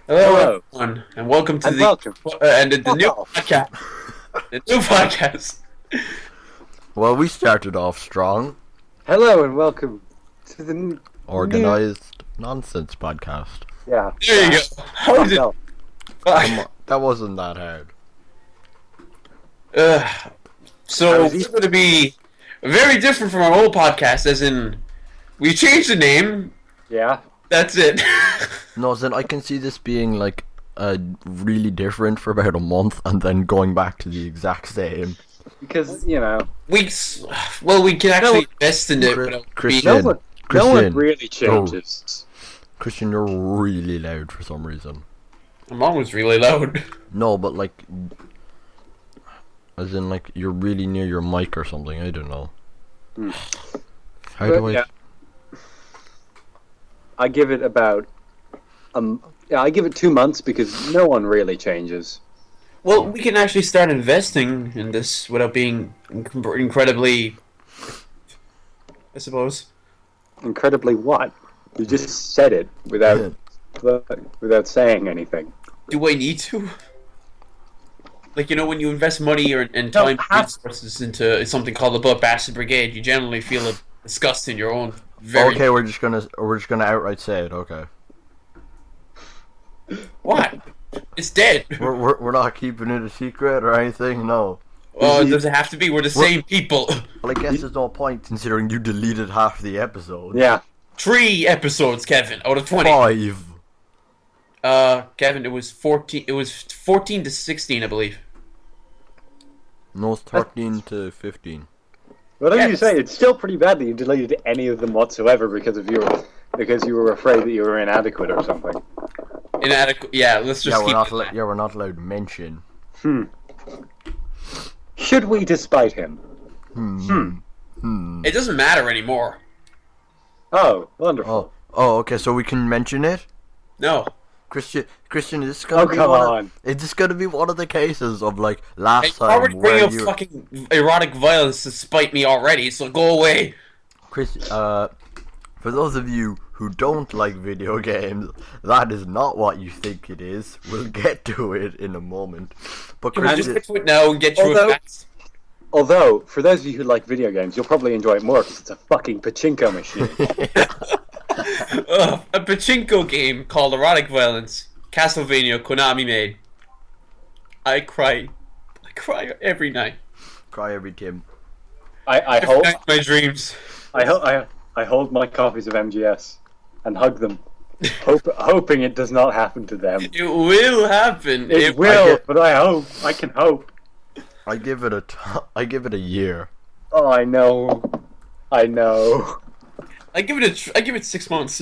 Hello, Hello, everyone, and welcome to and welcome. the new Wow. podcast. The new podcast. Well, we started off strong. Hello, and welcome to the new. Organised Nonsense Podcast. Yeah. There you go. How did? No. Come on, that wasn't that hard. So was it's going to be very different from our old podcast, as in we changed the name. Yeah. That's it. No, then I can see this being like really different for about a month and then going back to the exact same. Because we can actually invest in it without Christian, being. no one Christian, really changes. Christian, you're really loud for some reason. I'm always really loud. No, but like, as in like you're really near your mic or something. I don't know. How But, do I? yeah. I give it about I give it 2 months because no one really changes. Well, we can actually start investing in this without being incredibly, I suppose. Incredibly, what? You just said it without saying anything. Do I need to? Like, when you invest money and time resources into something called the Butt Bastard Brigade, you generally feel a disgust in your own very... Okay, we're just gonna outright say it. Okay. What? It's dead. We're not keeping it a secret or anything. No. Oh, does it have to be? We're the same people. Well, I guess there's no point considering you deleted half the episode. Yeah. 3 episodes, Kevin, out of 20. 5. Kevin, it was 14. It was 14 to 16, I believe. No, it's 13 to 15. Whatever you Yes. say, it's still pretty bad that you deleted any of them whatsoever because you were afraid that you were inadequate or something. Inadequate. Yeah, let's just Yeah, keep we're not allowed to mention. Should we despite him? It doesn't matter anymore. Oh, wonderful. Oh, okay. So we can mention it. No. Christian, is this gonna be come one on. Is this gonna be one of the cases of like last I already time bring where up you, fucking erotic violence to spite me already, so go away. Chris? For those of you who don't like video games, that is not what you think it is. We'll get to it in a moment. But Can we just Christian, get to it now and get through Although- it fast? Although, for those of you who like video games, you'll probably enjoy it more because it's a fucking pachinko machine. A pachinko game called Erotic Violence, Castlevania, Konami made. I cry every night. cry every Tim. I Every hope night in my dreams. I hold my copies of MGS and hug them, hoping it does not happen to them. It will happen. It will, but I can hope. I give it a year. Oh, I know. I give it 6 months.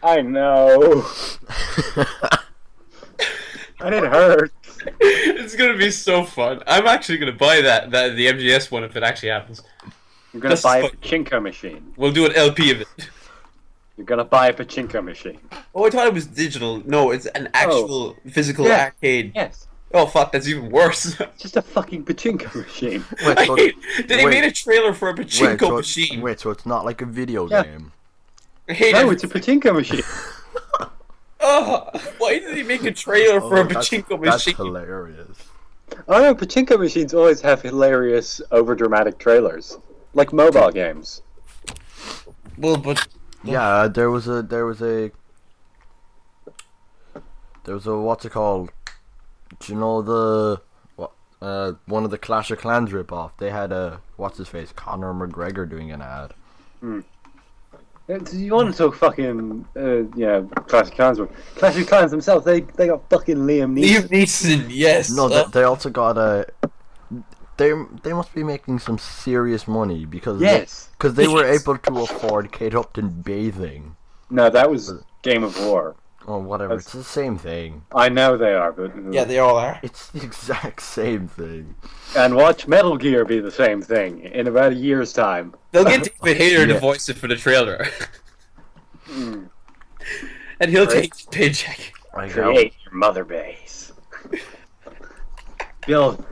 I know. And it hurts. It's gonna be so fun. I'm actually gonna buy the MGS one if it actually happens. You're gonna This buy is a pachinko machine. We'll do an LP of it. You're gonna buy a pachinko machine. Oh, I thought it was digital. No, it's an actual physical Yeah. arcade. Yes. Oh fuck, that's even worse. It's just a fucking pachinko machine. Wait, I so, hate, they wait. made a trailer for a pachinko machine. Wait, so it's not like a video Yeah. game. I hate No, it. it's a pachinko machine. Oh, why did he make a trailer for a That's pachinko machine? hilarious. Oh no, pachinko machines always have hilarious, overdramatic trailers. Like mobile games. Well, but Yeah, there was a what's it called? Do you know one of the Clash of Clans rip-off? They had a what's his face, Conor McGregor doing an ad. You want to talk fucking, Clash of Clans? Clash of Clans themselves, they got fucking Liam Neeson. Liam Neeson, yes. No, they also got a. They must be making some serious money because Yes. they were Yes. able to afford Kate Upton bathing No, that was Game of War. or whatever. It's the same thing. I know they are, but... Yeah, they all are. It's the exact same thing. And watch Metal Gear be the same thing in about a year's time. They'll get David Hayter to Yeah. voice it for the trailer. And he'll take the paycheck. I Create your mother base. Build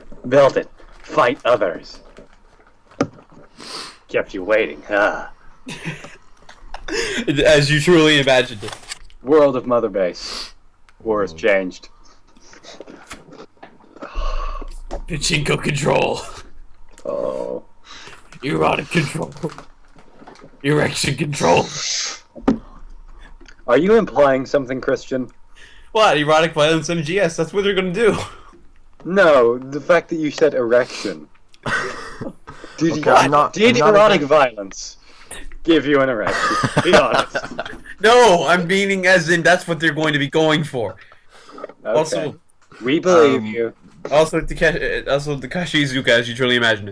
it. Fight others. Kept you waiting, huh? As you truly imagined it. World of Mother Base. War has changed. Pachinko control. Oh. Erotic control. Erection control. Are you implying something, Christian? What? Erotic violence MGS. That's what they're gonna do. No, the fact that you said erection. Did I'm not erotic against- violence give you an erection? Be honest. No, I'm meaning as in that's what they're going to be going for. Okay. Also, we believe you. also the Kashizuka as you truly imagine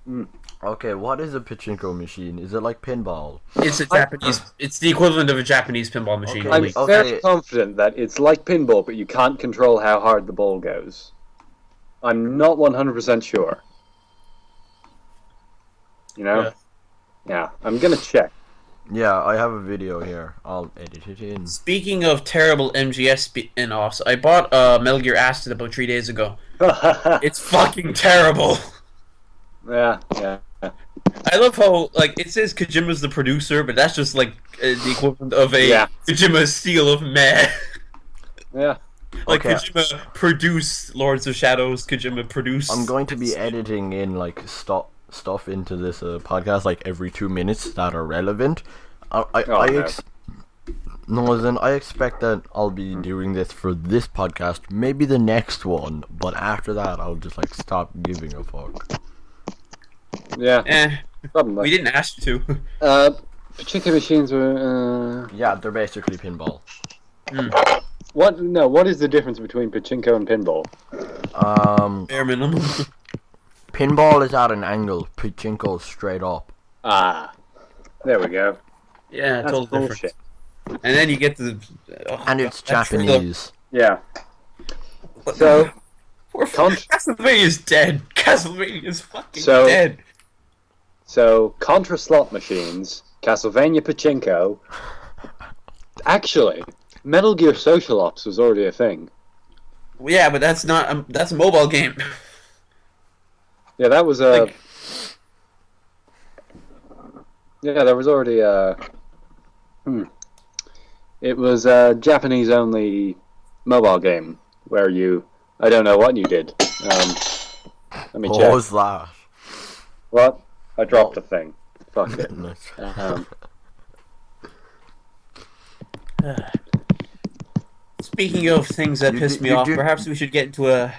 it. Okay, what is a pachinko machine? Is it like pinball? It's a Japanese. It's the equivalent of a Japanese pinball machine. Okay. I'm only. very confident that it's like pinball, but you can't control how hard the ball goes. I'm not 100% sure. You know? Yeah, I'm gonna check. Yeah, I have a video here. I'll edit it in. Speaking of terrible MGS spin-offs, I bought Metal Gear Acid about 3 days ago. It's fucking terrible. Yeah. I love how like it says Kojima's the producer, but that's just like the equivalent of a Kojima Steel of meh. Yeah. Like Okay. Kojima produced Lords of Shadows. Kojima produced. I'm going to be editing in like stuff into this podcast like every 2 minutes that are relevant. I expect that I'll be doing this for this podcast, maybe the next one, but after that I'll just like stop giving a fuck. Yeah. Probably. We didn't ask you to. Pachinko machines were. Yeah, they're basically pinball. What? No. What is the difference between pachinko and pinball? Bare minimum. Pinball is at an angle, pachinko is straight up. Ah, there we go. Yeah, That's total difference. bullshit. And then you get the. And it's Japanese. Yeah. So Castlevania's dead. Castlevania's fucking So- dead. So Contra slot machines, Castlevania pachinko. Actually, Metal Gear Social Ops was already a thing. Yeah, but that's not. That's a mobile game. Yeah, that was a. Like- Yeah, there was already a. It was a Japanese-only mobile game where you. I don't know what you did. Let me What check. was that? What? I dropped a thing. Fuck it. Speaking of things that You piss did- me you off, did- perhaps we should get into a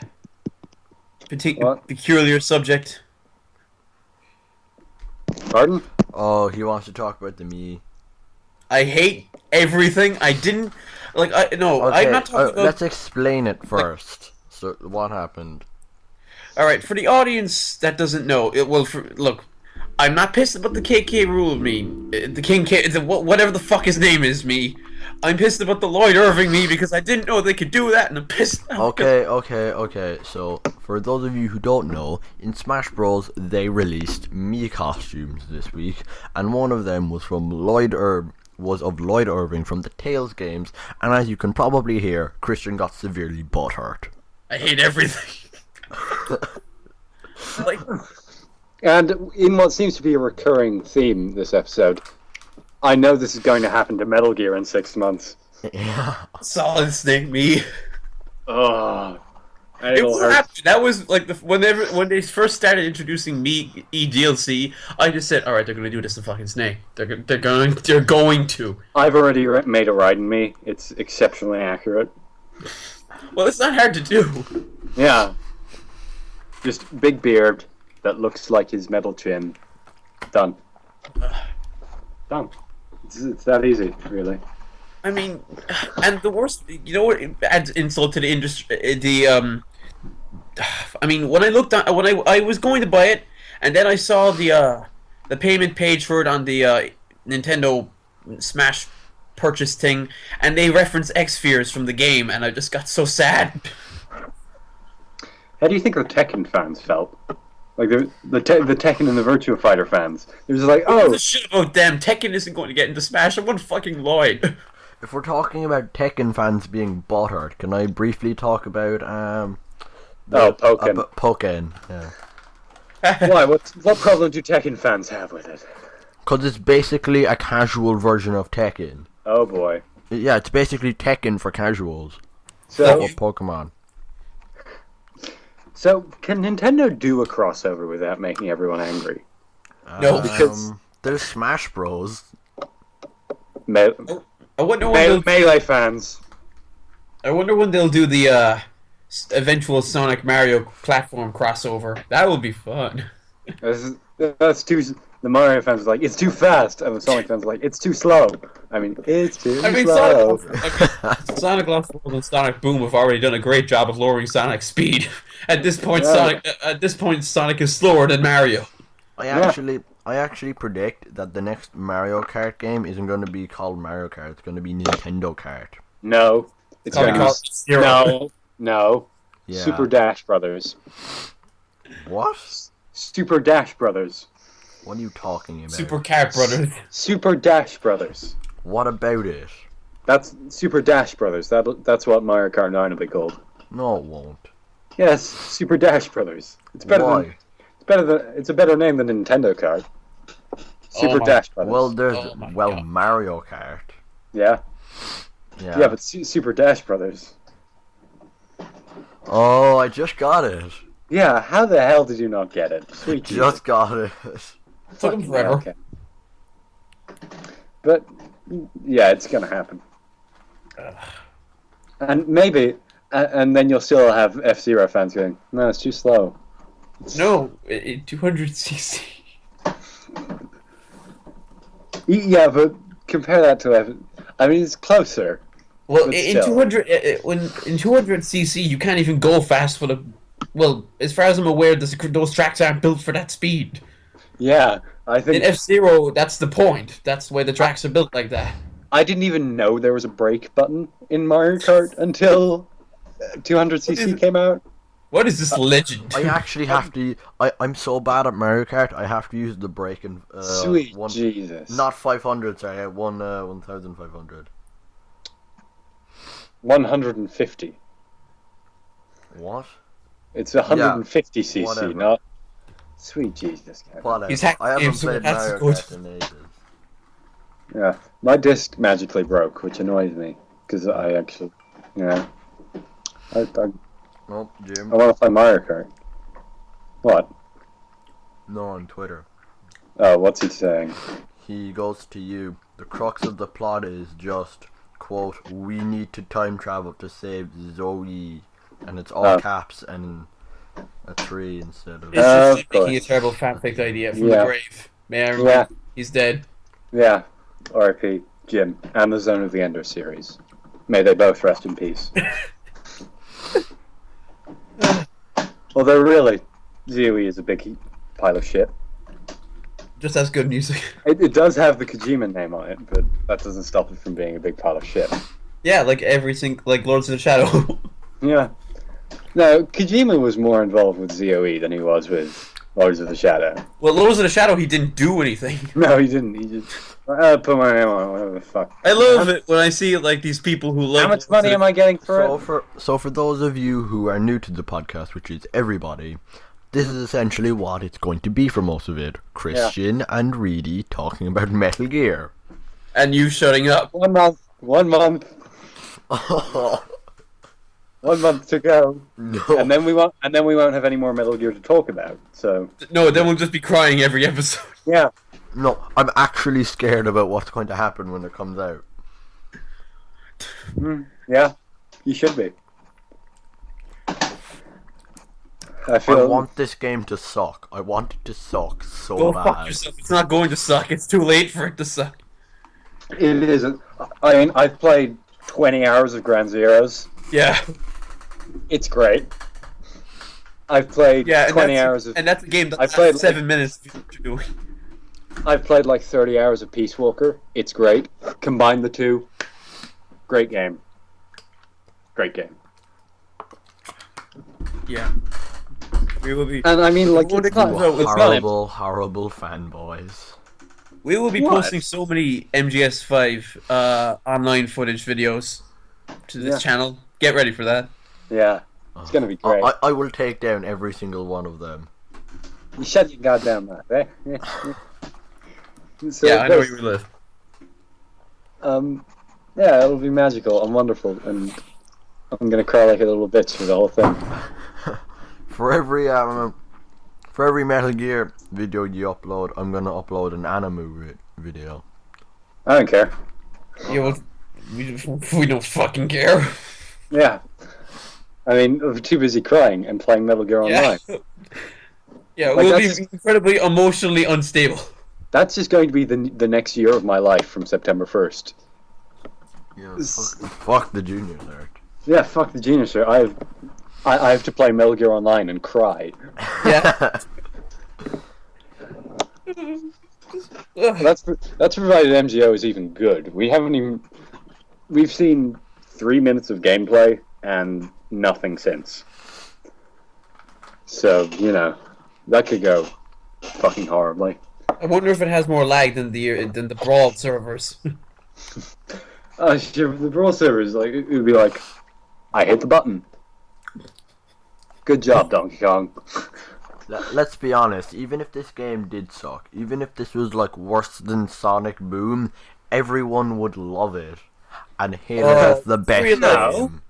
What? peculiar subject. Pardon? Oh, he wants to talk about the me. I hate everything. I didn't like. I'm not talking about. Let's explain it first. So, what happened? All right, for the audience that doesn't know, look, I'm not pissed about the KK rule me, the King K, whatever the fuck his name is me. I'm pissed about the Lloyd Irving me because I didn't know they could do that, and I'm pissed. Now Okay. So, for those of you who don't know, in Smash Bros, they released me costumes this week, and one of them was from Lloyd Irving from the Tales games, and as you can probably hear, Christian got severely butthurt. I hate everything. Like, And in what seems to be a recurring theme this episode, I know this is going to happen to Metal Gear in 6 months. Yeah. Solid Snake me. Oh, It it'll was hurt. happy. That was like when they first started introducing me DLC. I just said, all right, they're gonna do this to fucking Snake. They're going to. I've already made a ride in me. It's exceptionally accurate. Well, it's not hard to do. Yeah. Just big beard that looks like his metal chin. Done. Done. It's that easy, really. I mean, and the worst, you know what adds insult to the industry? I mean, when I looked on, when I was going to buy it, and then I saw the payment page for it on the Nintendo Smash purchase thing, and they reference X-Fears from the game, and I just got so sad. How do you think the Tekken fans felt? Like the Tekken and the Virtua Fighter fans. It was like, Oh, oh, the shit about them. Tekken isn't going to get into Smash. I want fucking Lloyd. If we're talking about Tekken fans being butthurt, can I briefly talk about Pokken. Pokken? Yeah. Why? What problem do Tekken fans have with it? Because it's basically a casual version of Tekken. Oh boy. Yeah, it's basically Tekken for casuals. So, Or Pokemon. so can Nintendo do a crossover without making everyone angry? No, because- There's Smash Bros. Me- I wonder when they'll. Melee fans. I wonder when they'll do the eventual Sonic Mario platform crossover. That would be fun. That's too. The Mario fans are like, it's too fast, and the Sonic fans are like, it's too slow. I mean, it's too slow. Sonic Lost World and Sonic Boom have already done a great job of lowering Sonic's speed. At this point, Yeah. Sonic is slower than Mario. I actually predict that the next Mario Kart game isn't going to be called Mario Kart. It's going to be Nintendo Kart. No, it's Probably gonna called be Zero. no. Yeah. Super Dash Brothers. What? Super Dash Brothers. What are you talking about? Super Kart Brothers. Super Dash Brothers. What about it? That's Super Dash Brothers. That's what Mario Kart 9 will be called. No, it won't. Yes, Super Dash Brothers. It's better Why? than it's a better name than Nintendo Kart. Super my- Dash Brothers. Well, there's Oh my God. Mario Kart. yeah, Yeah. but Super Dash Brothers. Oh, I just got it. Yeah, how the hell did you not get it? Sweet Jesus. Just got it. Took them forever. Okay. But yeah, it's gonna happen. And maybe, and then you'll still have F-Zero fans going, no, it's too slow. No, 200cc. Yeah, but compare that to I mean, it's closer. Well, But in still. 200cc, you can't even go fast for the. Well, as far as I'm aware, those tracks aren't built for that speed. Yeah, I In think F-Zero, that's the point. That's why the tracks are built like that. I didn't even know there was a brake button in Mario Kart until 200cc came out. What is this legend? I actually have to. I'm so bad at Mario Kart. I have to use the brake and Sweet one, Jesus. not 500. Sorry, 1,500. 150. What? It's 150cc, whatever. not. Sweet Jesus. Kevin. Whatever. He's hacked I the game, haven't so played that's Mario good. Kart in ages. Yeah, my disc magically broke, which annoys me because I actually, I Nope, Jim. want to play Mario Kart. What? No, on Twitter. Oh, what's he saying? He goes to you. The crux of the plot is just, quote, we need to time travel to save Zoe. And it's all Oh. caps and a 3 instead of... It's just Of making a course. terrible fanfic idea from Yeah. the grave. May I remind Yeah. you, he's dead. Yeah, R.I.P. Jim and the Zone of the Ender series. May they both rest in peace. Although really, Zoe is a big pile of shit. Just has good music. It does have the Kojima name on it, but that doesn't stop it from being a big pile of shit. Yeah, like like Lords of the Shadow. Yeah. No, Kojima was more involved with ZOE than he was with Lords of the Shadow. Well, Lords of the Shadow, he didn't do anything. No, he didn't. He just put my name on it, whatever the fuck. I love it when I see like these people who love. How much money am I getting for it? So for those of you who are new to the podcast, which is everybody, this is essentially what it's going to be for most of it. Christian and Reedy talking about Metal Gear. And you shutting up. 1 month. 1 month. 1 month to go, No. and then we won't have any more Metal Gear to talk about. So No, then we'll just be crying every episode. yeah, No, I'm actually scared about what's going to happen when it comes out. yeah, you should be. I I feel want this game to suck. I want it to suck so Go bad. fuck yourself. It's not going to suck. It's too late for it to suck. it isn't. I mean, I've played 20 hours of Ground Zeroes. Yeah. It's great. I've played Yeah. 20 hours of. And that's a game that I lasts played, 7 minutes. Of what you're doing. I've played like 30 hours of Peace Walker. It's great. Combine the two. Great game. Great game. Yeah. We will be. And I mean, like, What it's it not, comes out with it's not Horrible fanboys. We will be What? posting so many MGS5 online footage videos to this Yeah. channel. Get ready for that. Yeah, it's gonna be great. I will take down every single one of them. You shut your goddamn mouth, eh? So Yeah, I know where there's- you live. Yeah, it'll be magical and wonderful, and I'm gonna cry like a little bitch for the whole thing. For every Metal Gear video you upload, I'm gonna upload an anime video. I don't care. Yeah, well, we don't fucking care. Yeah. I mean, I'm too busy crying and playing Metal Gear Online. Yeah, Like, we'll be that's- incredibly emotionally unstable. That's just going to be the next year of my life from September 1st. Yeah, fuck the junior nerd. Yeah, fuck the genius, sir. I have to play Metal Gear Online and cry. Yeah. That's provided MGO is even good. We've seen 3 minutes of gameplay and nothing since. So, that could go fucking horribly. I wonder if it has more lag than the Brawl servers. Sure, the Brawl servers, like, it would be like, I hit the button. Good job, Donkey Kong. Let's be honest, even if this game did suck, even if this was like worse than Sonic Boom, everyone would love it and hail it as the best really? game.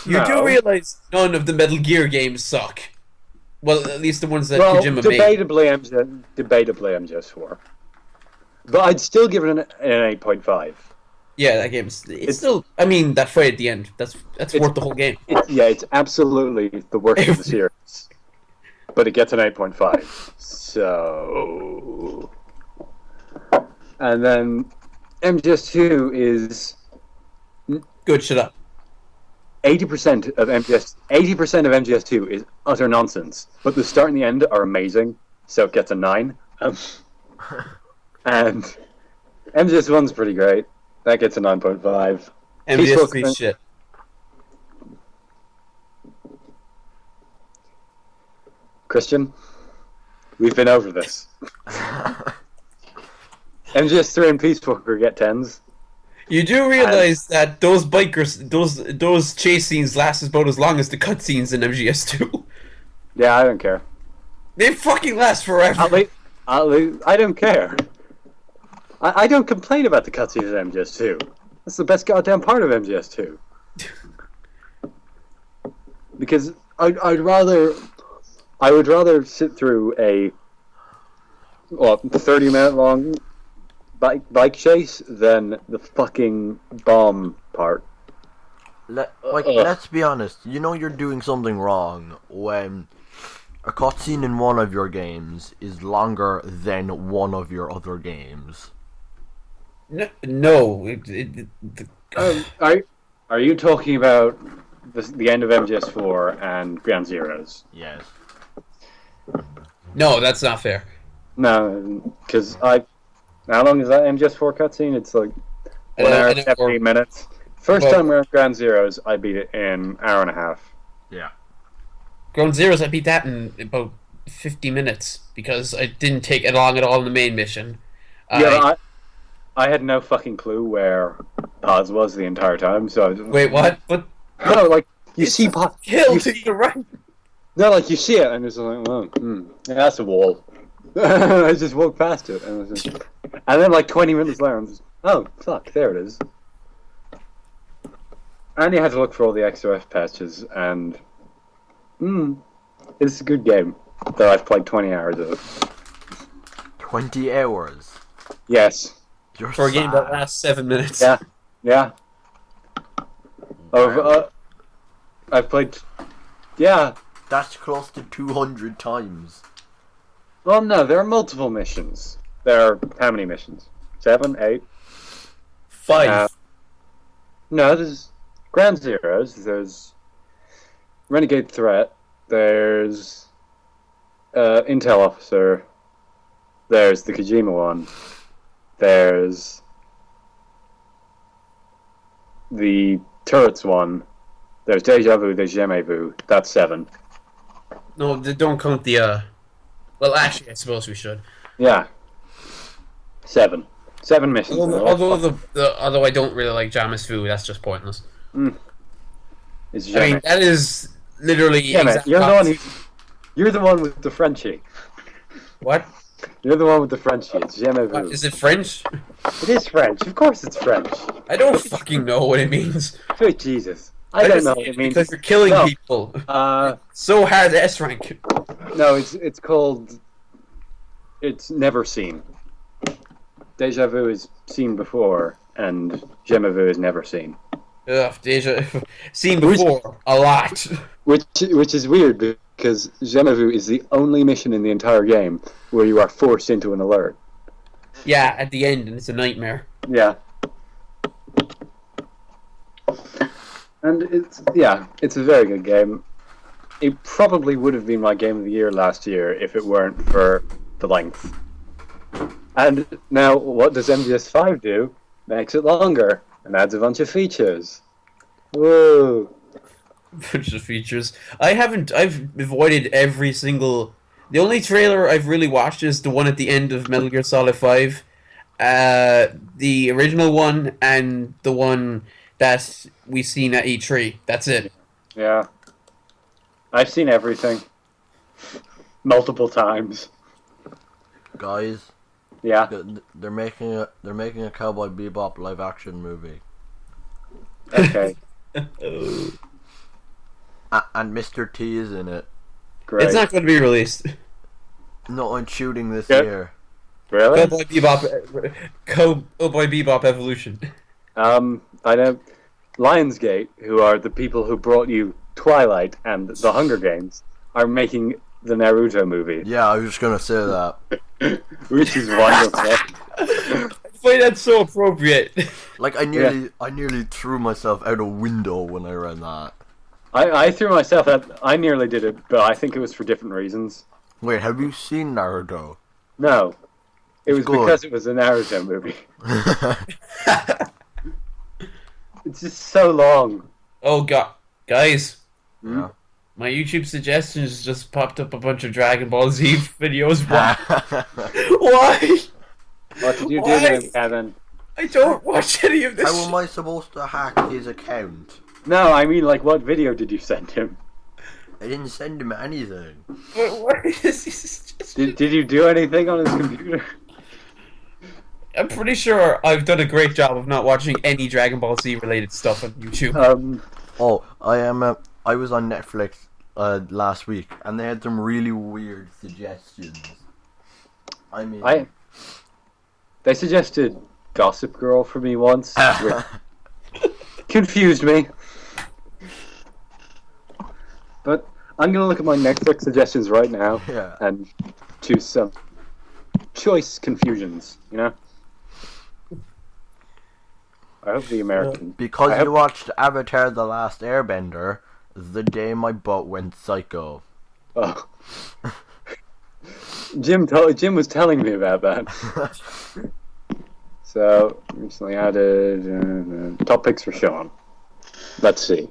You do No. realize none of the Metal Gear games suck. Well, at least the ones that Well, Kojima made. debatably MGS4. But I'd still give it an 8.5. Yeah, that game's it's still. I mean, that fight at the end. That's worth the whole game. It's absolutely the worst of the series. But it gets an 8.5. So... And then MGS2 is Good, shut up. 80% of MGS2 is utter nonsense. But the start and the end are amazing, so it gets a 9. And MGS1's pretty great. That gets a 9.5. MGS3 shit. Christian, we've been over this. MGS3 and Peace Walker get 10s. You do realize that those those chase scenes last about as long as the cutscenes in MGS2. Yeah, I don't care. They fucking last forever. I don't care. I don't complain about the cutscenes in MGS2. That's the best goddamn part of MGS2. Because I would rather sit through a 30-minute long bike chase than the fucking bomb part. Let's be honest, you know you're doing something wrong when a cutscene in one of your games is longer than one of your other games. No. Are you talking about the end of MGS4 and Ground Zeroes? Yes. No, that's not fair. No, because how long is that MGS4 cutscene? It's like 1 hour, 17 minutes. First time we're on Ground Zeroes, I beat it in an hour and a half. Yeah. Ground Zeroes, I beat that in about 50 minutes because I didn't take it long at all in the main mission. Yeah, I had no fucking clue where Paz was the entire time, so I was, Wait, what? But no, like you see Paz, hill to the right. no, like you see it, and it's like, yeah, that's a wall. I just walked past it, and then like 20 minutes later, I'm just, oh fuck, there it is. And you had to look for all the extra F patches, and it's a good game that I've played 20 hours of. 20 hours. Yes. You're For a game that sad. lasts 7 minutes. Yeah. I've played. Yeah. That's close to 200 times. Well, no, there are multiple missions. There are how many missions? 7, 8? 5. No, there's Ground Zeroes. There's Renegade Threat. There's Intel Officer. There's the Kojima one. There's the Turrets one. There's Deja Vu. There's Jamais Vu. That's 7. No, don't count the. Well, actually, I suppose we should. Yeah. 7. 7 missions. Although I don't really like Jamis Fu, that's just pointless. It's I mean, Jamais. that is literally. Yeah, man, you're the one with the Frenchie. What? You're the one with the Frenchie. It's Jamais Vu. Is it French? It is French. Of course it's French. I don't fucking know what it means. Sweet Jesus. I don't know. just- I mean, because you're killing no. people. uh, So hard to S rank. no, it's called. It's never seen. Deja vu is seen before, and je me vu is never seen. Ugh, deja. Seen before a lot. Which is weird because je me vu is the only mission in the entire game where you are forced into an alert. Yeah, at the end, and it's a nightmare. Yeah. And it's a very good game. It probably would have been my game of the year last year if it weren't for the length. And now, what does MGS5 do? Makes it longer and adds a bunch of features. Whoa! Bunch of features. I've avoided every single. The only trailer I've really watched is the one at the end of Metal Gear Solid 5. The original one and the one that we seen at E3. That's it. Yeah. I've seen everything. Multiple times. Guys, Yeah. they're making a Cowboy Bebop live action movie. Okay. Oh. And Mr. T is in it. Great. It's not going to be released. No, I'm shooting this Yep. year. Really? Cowboy Bebop, Cowboy Bebop Evolution. I know Lionsgate, who are the people who brought you Twilight and The Hunger Games, are making the Naruto movie, Yeah, I was just gonna say that. which is wonderful. I find that so appropriate. Like I nearly threw myself out a window when I read that. I threw myself at. I nearly did it, but I think it was for different reasons. Wait, have you seen Naruto? No, it was Good. because it was a Naruto movie. It's just so long. Oh god, guys, Yeah. my YouTube suggestions just popped up a bunch of Dragon Ball Z videos. Why? Why? What did you do Why? to him, Kevin? I don't watch any of this. How am I supposed to hack his account? No, I mean, like, what video did you send him? I didn't send him anything. What is this? Just... Did you do anything on his computer? I'm pretty sure I've done a great job of not watching any Dragon Ball Z related stuff on YouTube. Oh, I was on Netflix last week, and they had some really weird suggestions. I mean, They suggested Gossip Girl for me once, which confused me. But I'm gonna look at my Netflix suggestions right now yeah. and choose some choice confusions. You know. I hope the American. Because I you hope- watched Avatar: The Last Airbender, the day my butt went psycho. Oh. Jim was telling me about that. So recently added top picks for Sean. Let's see.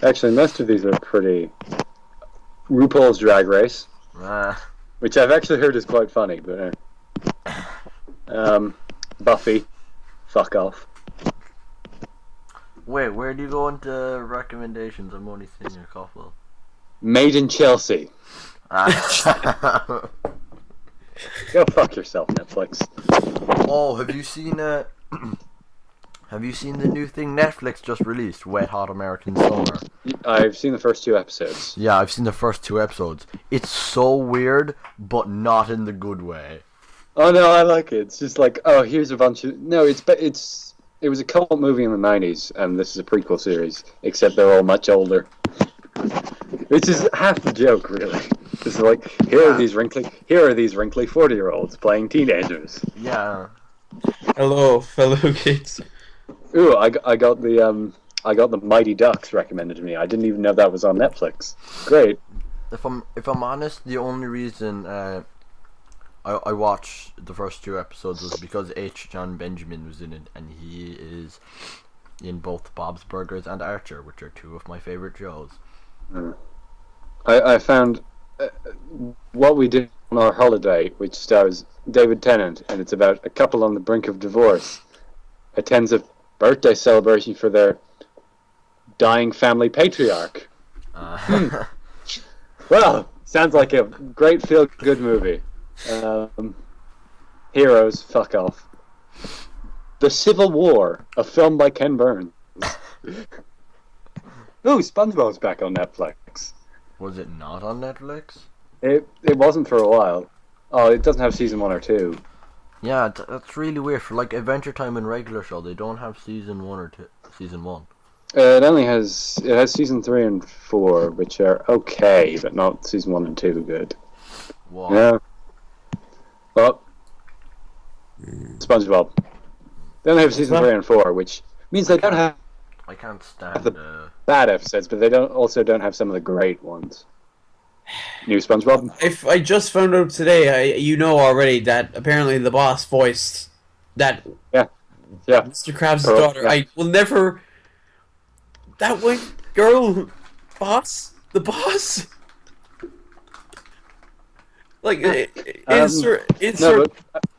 Actually, most of these are pretty. RuPaul's Drag Race, which I've actually heard is quite funny, but Buffy, fuck off. Wait, where do you go into recommendations? I'm only seeing a couple. Made in Chelsea. Oh, Go fuck yourself, Netflix. have you seen have you seen the new thing Netflix just released, Wet Hot American Summer? I've seen the first 2 episodes. Yeah, I've seen the first 2 episodes. It's so weird, but not in the good way. Oh no, I like it. It's just like, oh, here's a bunch of it was a cult movie in the 90s, and this is a prequel series, except they're all much older. Which is half the joke, really. It's like, here are these wrinkly 40-year-olds playing teenagers. Yeah. Hello, fellow kids. Ooh, I got the Mighty Ducks recommended to me. I didn't even know that was on Netflix. Great. If I'm honest, the only reason I watched the first 2 episodes was because H. John Benjamin was in it, and he is in both Bob's Burgers and Archer, which are 2 of my favorite shows. I found What We Did on Our Holiday, which stars David Tennant, and it's about a couple on the brink of divorce attends a birthday celebration for their dying family patriarch. Well, sounds like a great feel-good movie. Heroes, fuck off. The Civil War, a film by Ken Burns. Ooh, SpongeBob's back on Netflix. Was it not on Netflix? It wasn't for a while. Oh, it doesn't have season 1 or 2. Yeah, that's really weird. For like Adventure Time and regular show, they don't have season 1 or 2. Season 1. It has season 3 and 4, which are okay, but not season 1 and 2 good. Wow. Yeah. Well, SpongeBob. They only have season 3 and 4, which means they don't have I can't stand. bad episodes, but they don't have some of the great ones. New SpongeBob? If I just found out today, you know already that apparently the boss voiced that Yeah. Mr. Krabs' Pearl, daughter. yeah. I will never. That one girl, boss, the boss. Like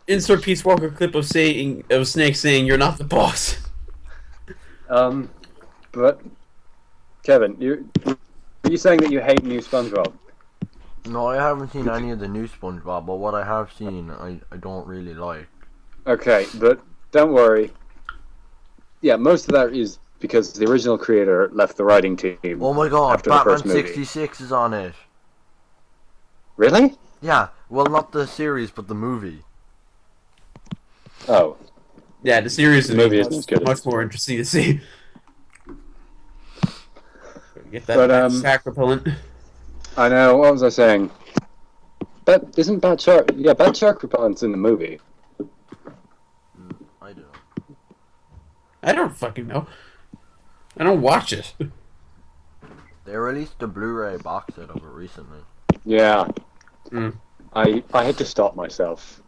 insert Peace Walker clip of Snake saying you're not the boss. But Kevin, are you saying that you hate new SpongeBob? No, I haven't seen any of the new SpongeBob, but what I have seen, I don't really like. Okay, but don't worry. Yeah, most of that is because the original creator left the writing team. Oh my god, after the Batman first movie. 66 is on it. Really? Yeah, well, not the series, but the movie. Oh. Yeah, the series The movie is isn't as good as much the more interesting to see. Get that But, sack repellent. I know, what was I saying? Isn't Bat Shark... Yeah, Bat Shark repellent's in the movie. I don't. I don't fucking know. I don't watch it. They released the Blu-ray box set of it recently. Yeah. Mm. I had to stop myself.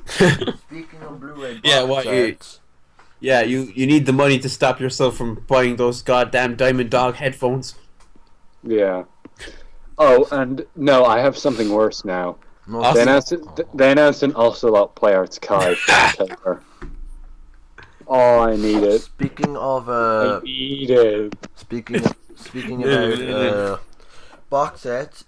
Speaking of Blu-ray box Yeah, well, sets... Yeah, you need the money to stop yourself from buying those goddamn Diamond Dog headphones. Yeah. Oh, and no, I have something worse now. No, Awesome. They announced an Ocelot Play Arts Kai for October. Oh, I need it. Speaking of I need it. speaking about box sets,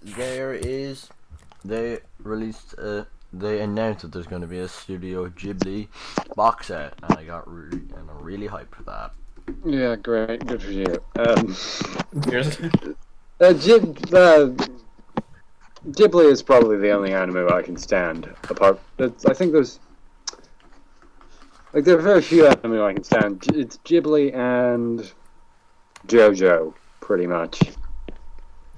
they announced that there's going to be a Studio Ghibli box set, and I'm really hyped for that. Yeah, great. Good for you. Ghibli is probably the only anime I can stand. I think there are very few anime I can stand. It's Ghibli and JoJo, pretty much.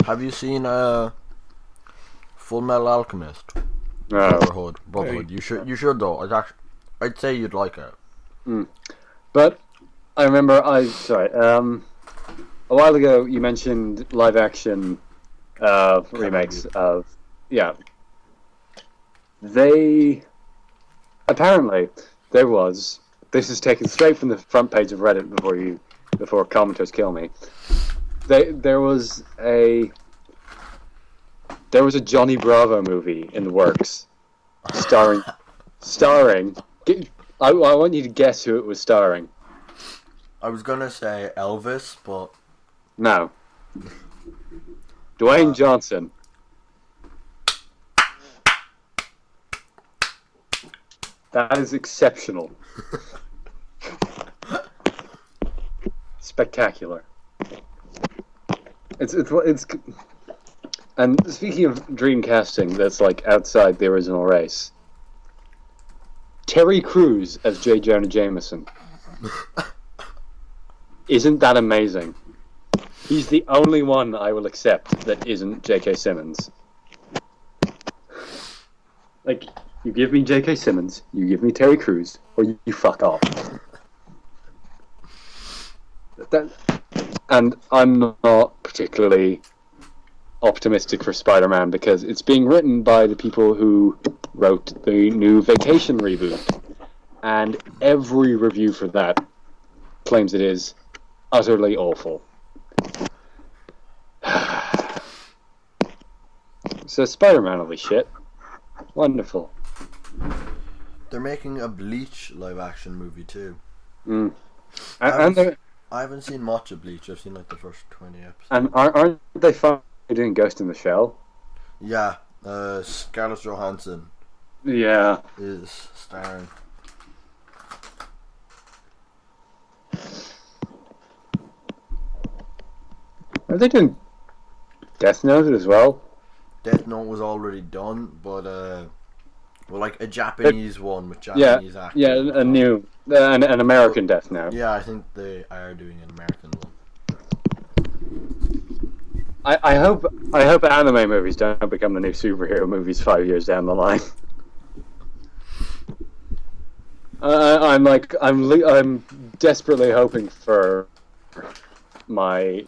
Have you seen Full Metal Alchemist? No. Brotherhood. You should though. I'd say you'd like it. But I remember a while ago you mentioned live action remakes of apparently there was, this is taken straight from the front page of Reddit before commenters kill me. There was a Johnny Bravo movie in the works starring I want you to guess who it was starring. I was gonna say Elvis, but No. Dwayne Johnson. That is exceptional. Spectacular. It's and speaking of dream casting that's like outside the original race. Terry Crews as J. Jonah Jameson. Isn't that amazing? He's the only one I will accept that isn't J.K. Simmons. Like, you give me J.K. Simmons, you give me Terry Crews, or you fuck off. And I'm not particularly optimistic for Spider-Man because it's being written by the people who wrote the new Vacation reboot. And every review for that claims it is utterly awful. So Spider-Man will be shit. Wonderful. they're making a Bleach live action movie too. I haven't seen much of Bleach. I've seen like the first 20 episodes. And aren't they finally doing Ghost in the Shell? Yeah, Scarlett Johansson Yeah. is starring. Are they doing Death Note as well? Death Note was already done, but well, like a Japanese one with Japanese actors. Yeah, a new, an American Death Note. Yeah, I think they are doing an American one. I hope anime movies don't become the new superhero movies 5 years down the line. I'm desperately hoping for my.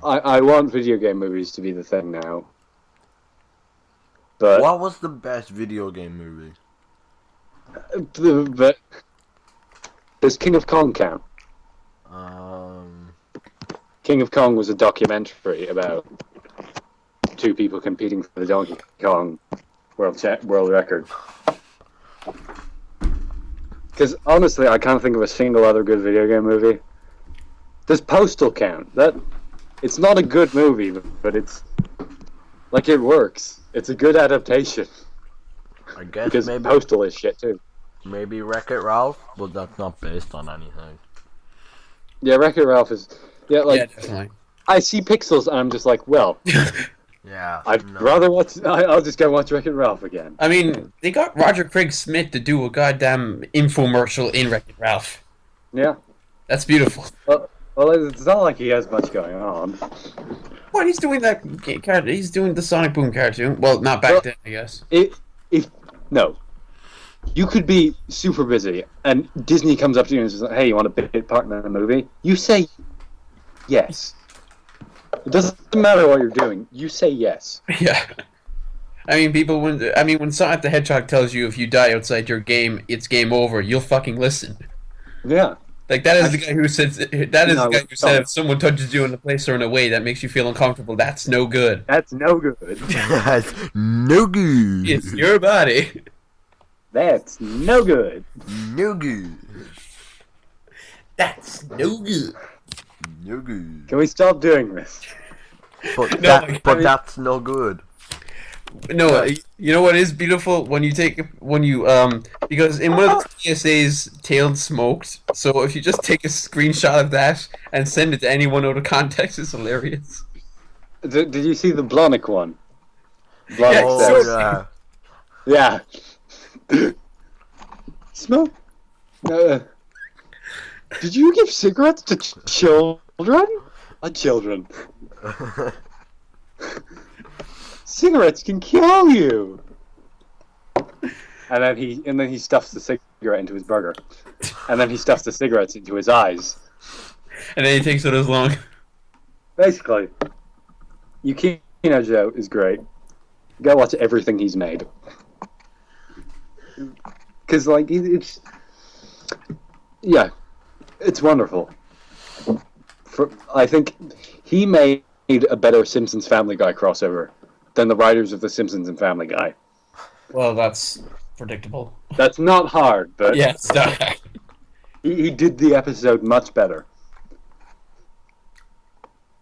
I want video game movies to be the thing now. But What was the best video game movie? but does King of Kong count? King of Kong was a documentary about two people competing for the Donkey Kong world record. Because honestly, I can't think of a single other good video game movie. Does Postal count? It's not a good movie, but it's like it works. It's a good adaptation. I guess Because maybe Postal is shit too. maybe Wreck-It Ralph, but that's not based on anything. Yeah, Wreck-It Ralph is. Yeah, like Yeah, definitely. I see pixels and I'm just like, well, Yeah. I'd no. rather watch. I'll just go watch Wreck-It Ralph again. I mean, they got Roger Craig Smith to do a goddamn infomercial in Wreck-It Ralph. Yeah. That's beautiful. Well, it's not like he has much going on. What, he's doing that cartoon? He's doing the Sonic Boom cartoon. Well, not back then, I guess. No, you could be super busy, and Disney comes up to you and says, "Hey, you want a bit part in a movie?" You say yes. It doesn't matter what you're doing. You say yes. Yeah. I mean, when Sonic the Hedgehog tells you if you die outside your game, it's game over, you'll fucking listen. Yeah. Like, that is the guy who says, the guy who said don't. if someone touches you in a place or in a way that makes you feel uncomfortable, that's no good. That's no good. That's no good. It's your body. That's no good. No good. That's no good. No good. Can we stop doing this? But No, that's no good. No, you know what is beautiful when you because in one of the TSA's tailed smoked. So if you just take a screenshot of that and send it to anyone out of context, it's hilarious. Did you see the Blahnik one? Yeah, Oh, so- yeah. Yeah. Smoke. Did you give cigarettes to children? Children. Cigarettes can kill you. And then he stuffs the cigarette into his burger, and then he stuffs the cigarettes into his eyes. And then he takes it as long. Basically, Yukino Joe is great. Go watch everything he's made. Because, like, it's wonderful. I think he made a better Simpsons Family Guy crossover than the writers of The Simpsons and Family Guy. Well, that's predictable. That's not hard, but Yeah, it's not. he did the episode much better.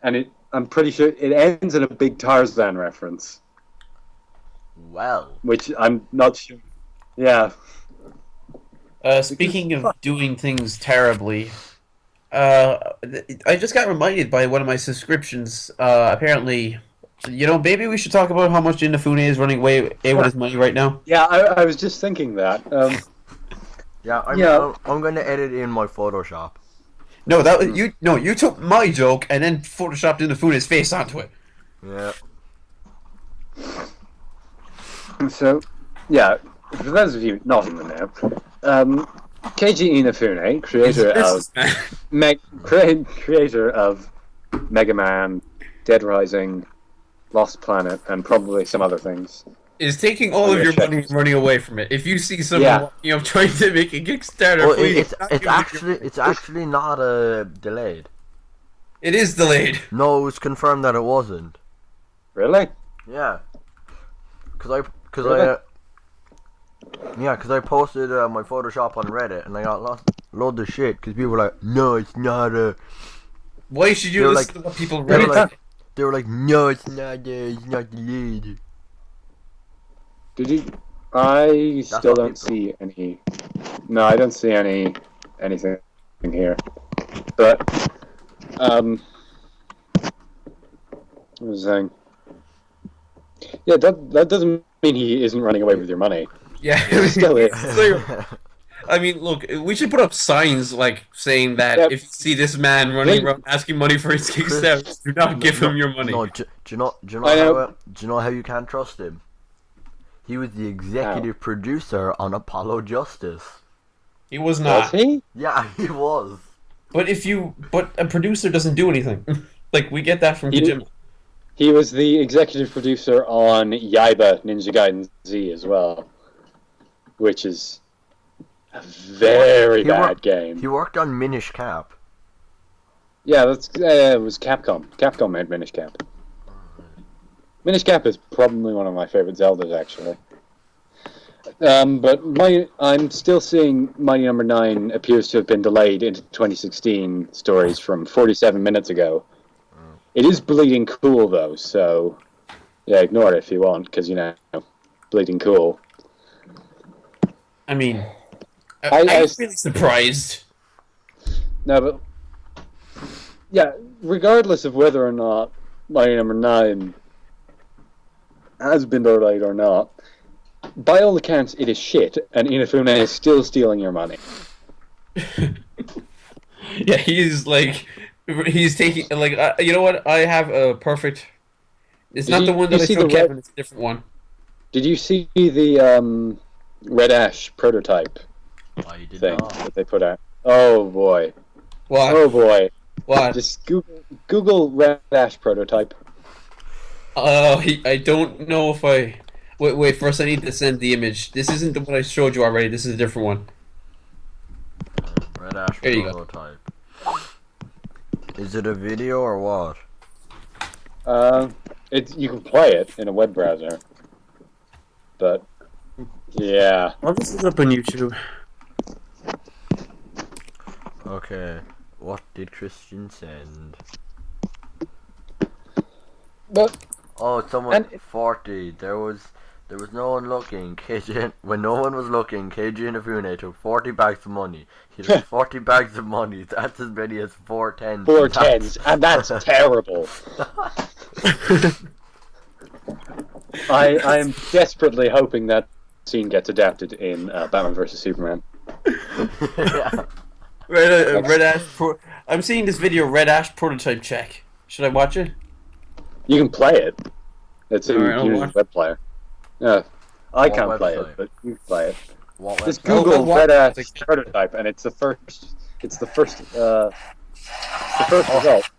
And I'm pretty sure it ends in a big Tarzan reference, Well. which I'm not sure. Yeah. Speaking of doing things terribly, I just got reminded by one of my subscriptions. Apparently, maybe we should talk about how much Inafune is running away with his money right now. Yeah, I was just thinking that. I'm gonna edit in my Photoshop. No, that was you. No, you took my joke and then photoshopped Inafune's face onto it. Yeah. So, yeah, for those of you not in the know, Keiji Inafune, creator of Mega Man, Dead Rising, Lost Planet, and probably some other things, is taking all of your money and running away from it. If you see someone walking up trying to make a Kickstarter, Well, please. it's actually not delayed. It is delayed. No, it was confirmed that it wasn't. Really? Yeah. Cause Really? I posted my Photoshop on Reddit and I got loads of shit because people were like, no, it's not a. Why should you They were listen like- to what people They were read? like, no, it's not delayed. Did you? I still what don't people- see any. No, I don't see anything in here. But I was saying. Yeah, that doesn't mean he isn't running away with your money. Yeah, He still is. I mean, look, we should put up signs like saying that Yep. if you see this man running around asking money for his Kickstarter, do not give him your money. No, do you know I know. how you can't trust him? He was the executive producer on Apollo Justice. He was Was not. he? Yeah, he was. But a producer doesn't do anything. Like we get that from He did- Kojima. He was the executive producer on Yaiba Ninja Gaiden Z as well, which is a very bad game. He worked on Minish Cap. Yeah, it was Capcom. Capcom made Minish Cap. Minish Cap is probably one of my favorite Zeldas, actually. But I'm still seeing Mighty Number 9 appears to have been delayed into 2016 stories from 47 minutes ago. It is Bleeding Cool, though, so yeah, ignore it if you want, because, Bleeding Cool. I mean, I I'm was really surprised. No, but yeah, regardless of whether or not Mighty Number 9 has been delayed or not, by all accounts, it is shit, and Inafune is still stealing your money. Yeah, he's taking you know what? I have a perfect. It's not the one that I showed Kevin. It's a different one. Did you see the Red Ash prototype I did thing not. that they put out? Oh boy! What? Oh boy! What? Just Google Red Ash prototype. I don't know if I. Wait. First, I need to send the image. This isn't the one I showed you already. This is a different one. Red Ash There you go. prototype. Is it a video or what? You can play it in a web browser, but yeah. Well, this is up on YouTube. Okay. What did Christian send? But Oh, someone 40. There was no one looking. When no one was looking, KJ Inafune took 40 bags of money. He took 40 bags of money. That's as many as 4 tens. 4 tens, and that's terrible. I am desperately hoping that scene gets adapted in Batman vs Superman. Yeah. Red Ash. I'm seeing this video. Red Ash prototype check. Should I watch it? You can play it. It's a Alright, I'll watch. web player. Yeah, I What can't play website? it, but you can play it. What Just website? Google what- Red Ash like- prototype, and it's the first. It's the first. The first result.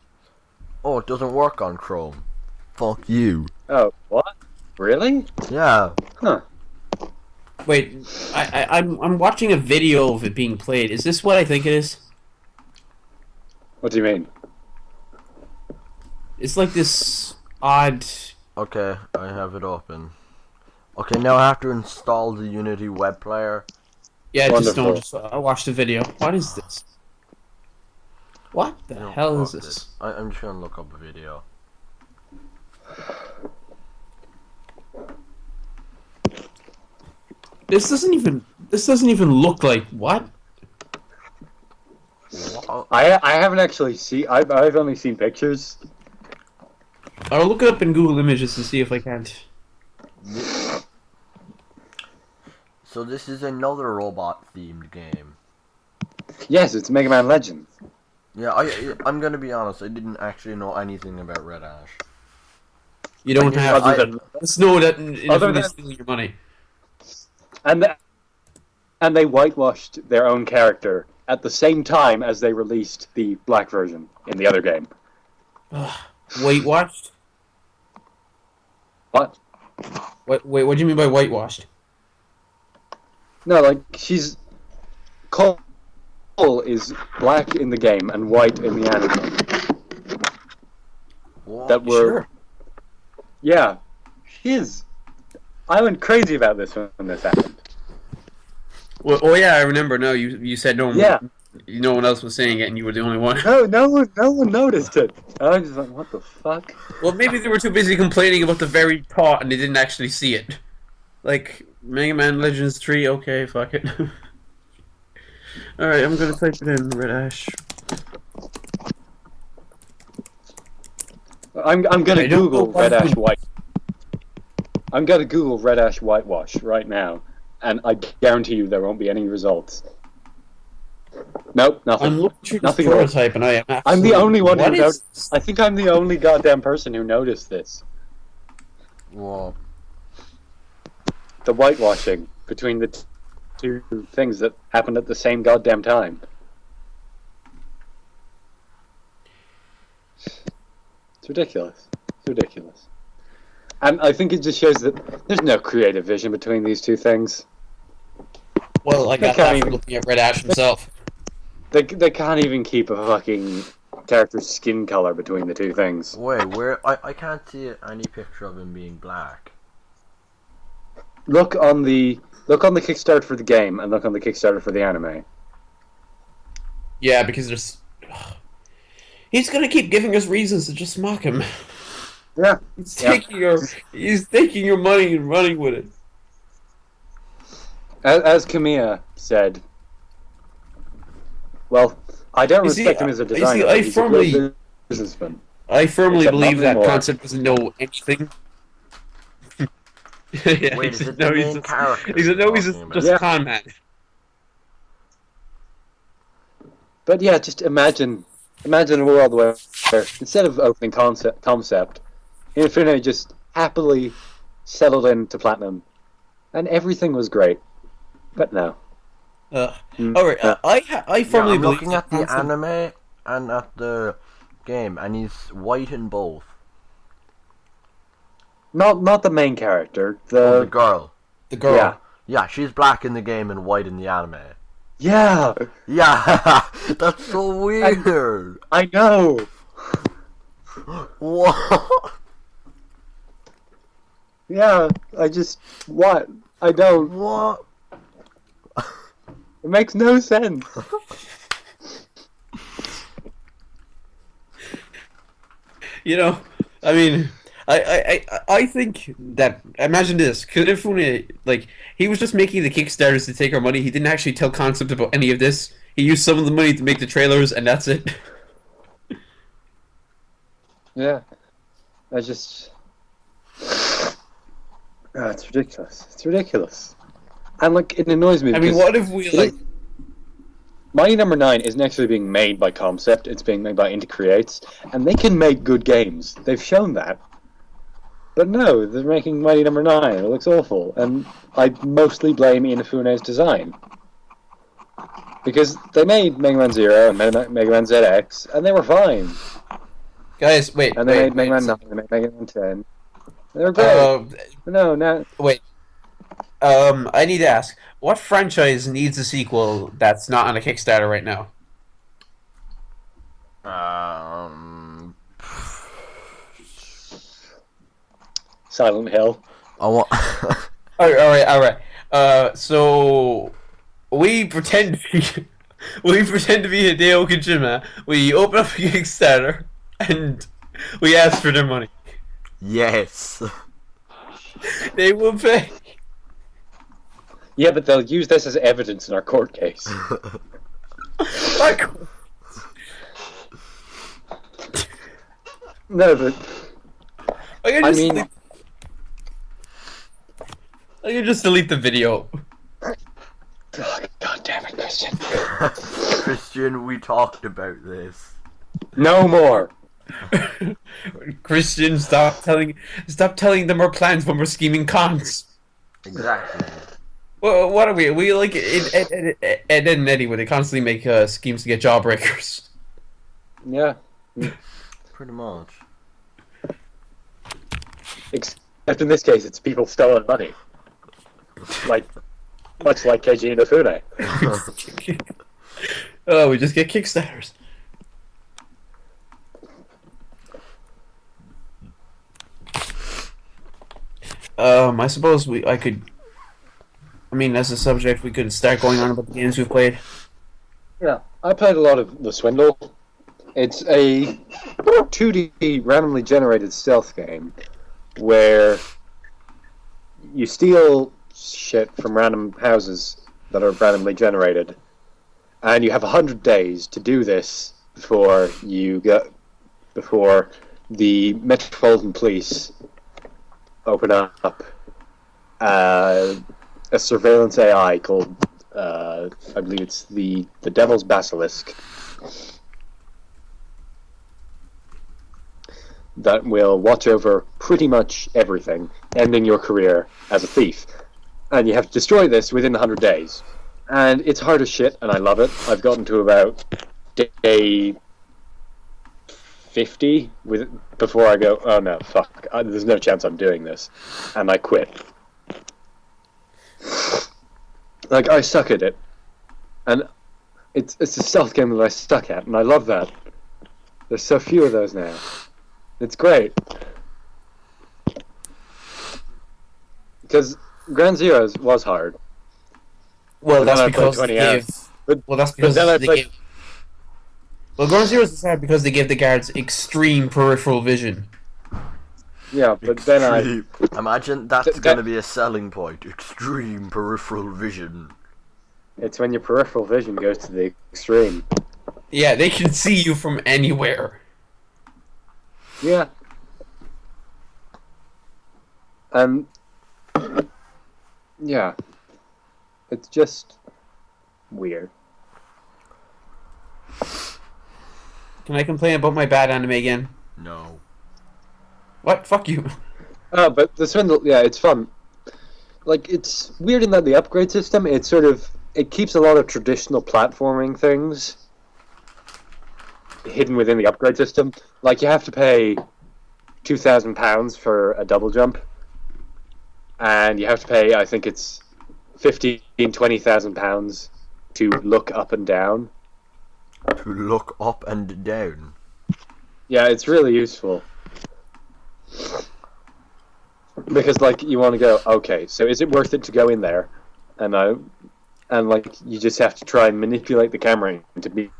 Oh, it doesn't work on Chrome. Fuck you. Oh, what? Really? Yeah. Huh. Wait, I'm watching a video of it being played. Is this what I think it is? What do you mean? It's like this odd. Okay, I have it open. Okay, now I have to install the Unity web player. Yeah, just Wonderful. don't. I watched the video. What is this? What the No, hell is fuck this? it. I'm just gonna look up a video. This doesn't even look like what? Wow. I haven't actually seen. I've only seen pictures. I'll look it up in Google Images to see if I can't. So this is another robot-themed game. Yes, it's Mega Man Legends. Yeah, I'm gonna be honest. I didn't actually know anything about Red Ash. You don't guess have. Other than Let's know that Other if than- stealing your money. and they whitewashed their own character at the same time as they released the black version in the other game. Whitewashed? What? Wait, what do you mean by whitewashed? No, like she's Cole is black in the game and white in the anime. What? That were Sure. yeah, his. I went crazy about this when this happened. Well, oh yeah, I remember. No, you said no one. Yeah. No one else was saying it, and you were the only one. No one noticed it. I was just like, what the fuck? Well, maybe they were too busy complaining about the very thought, and they didn't actually see it. Like Mega Man Legends 3. Okay, fuck it. All right, I'm gonna type it in. Red Ash. I'm gonna I don't know Google what red ash happened. white. I'm gonna Google red ash whitewash right now, and I guarantee you there won't be any results. Nope, nothing. I'm looking through this Nothing at all. prototype, and I am absolutely... I'm the only one who What is noticed. this? I think I'm the only goddamn person who noticed this. Whoa. The whitewashing between the two things that happened at the same goddamn time. It's ridiculous. It's ridiculous. And I think it just shows that there's no creative vision between these two things. Well, I got can't that from even- looking at Red Ash himself. They can't even keep a fucking character's skin color between the two things. Wait, where? I can't see any picture of him being black. Look on the Kickstarter for the game and look on the Kickstarter for the anime. Yeah, because there's... He's gonna keep giving us reasons to just mock him. Yeah. He's taking your money and running with it. As Kamiya said, well, I don't You see, respect him as a you see, designer. I but he's a great businessman. I firmly Except believe nothing that more. concept doesn't know anything. Yeah, Wait, he is said it no, the he's main just, character? he said no, he's you're just, talking just Yeah. a con man. But yeah, just imagine a world where instead of opening concept, Infinite just happily settled into platinum, and everything was great. But no. Alright, I Yeah, firmly I'm believe looking at the concept- anime and at the game, and he's white in both. Not the main character. Oh, the The girl. the girl. yeah. Yeah, she's black in the game and white in the anime. Yeah, Yeah, that's so weird. I know. What? Yeah, what? I don't. What? It makes no sense. You know, I mean, I think that, imagine this, could Ifune, like, he was just making the Kickstarters to take our money, he didn't actually tell Concept about any of this, he used some of the money to make the trailers, and that's it. Yeah, it's ridiculous. It's ridiculous. And like, it annoys me. I mean, because what if we, like, Mighty Number 9 isn't actually being made by Concept, it's being made by Inti Creates, and they can make good games. They've shown that. But no, they're making Mighty Number 9. It looks awful. And I mostly blame Inafune's design. Because they made Mega Man Zero and Mega Man ZX, and they were fine. guys, wait, And they wait, made Mega Man 9, they made Mega Man 10. They were great. No. wait, I need to ask, what franchise needs a sequel that's not on a Kickstarter right now? Silent Hill. I want. Alright. So we pretend to be Hideo Kojima. We open up a Kickstarter and we ask for their money. Yes. They will pay. Yeah, but they'll use this as evidence in our court case. Like, No, but I can just delete the video. God damn it, Christian. Christian, we talked about this. No more. Christian, stop telling them our plans when we're scheming cons. Exactly. Well, what are we? We like Ed and Eddie, where they constantly make schemes to get jawbreakers. Yeah. Pretty much. Except in this case, it's people stealing money. Much like Keiji Inafune. Oh, we just get Kickstarters. I suppose as a subject, we could start going on about the games we've played. Yeah. I played a lot of The Swindle. It's a 2D randomly generated stealth game where you steal shit from random houses that are randomly generated, and you have 100 days to do this before the Metropolitan Police open up a surveillance AI called, I believe it's the Devil's Basilisk, that will watch over pretty much everything, ending your career as a thief. And you have to destroy this within 100 days. And it's hard as shit, and I love it. I've gotten to about day 50 before I go, oh no, fuck, there's no chance I'm doing this. And I quit. Like, I suck at it. And it's a stealth game that I suck at, and I love that. There's so few of those now. It's great. Because Ground Zeroes was hard. Well, But then that's I because played they 20 gave. hours. But Well, that's because then I they played. gave. Well, Ground Zeroes is hard because they give the guards extreme peripheral vision. Yeah, but then I. Extreme. Imagine that's That- going to be a selling point. Extreme peripheral vision. It's when your peripheral vision goes to the extreme. Yeah, they can see you from anywhere. Yeah. Yeah. It's just weird. Can I complain about my bad anime again? No. What? Fuck you. Oh, but the Swindle, yeah, it's fun. Like, it's weird in that the upgrade system, it keeps a lot of traditional platforming things hidden within the upgrade system. Like, you have to pay £2,000 for a double jump, and you have to pay, I think it's £20,000 to look up and down. To look up and down. Yeah, it's really useful. Because, like, you want to go, okay, so is it worth it to go in there? And like, you just have to try and manipulate the camera to being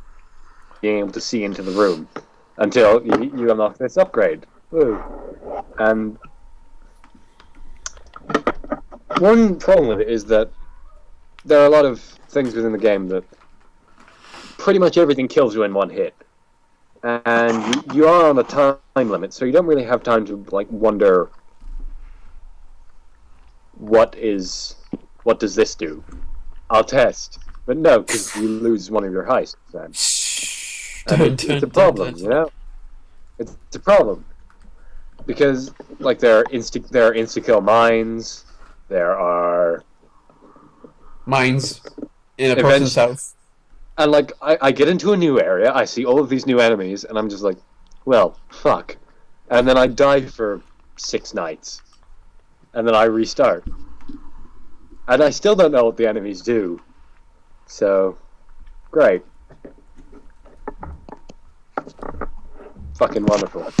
able to see into the room until you unlock this upgrade. Woo. And one problem with it is that there are a lot of things within the game that pretty much everything kills you in one hit. And you are on a time limit, so you don't really have time to, like, wonder what does this do? I'll test. But no, because you lose one of your heists then. And it's a problem, you know? It's a problem. Because, like, there are insta-kill mines, there are... Mines in a person's house. And, like, I get into a new area, I see all of these new enemies, and I'm just like, well, fuck. And then I die for 6 nights. And then I restart. And I still don't know what the enemies do. So, great. Fucking wonderful.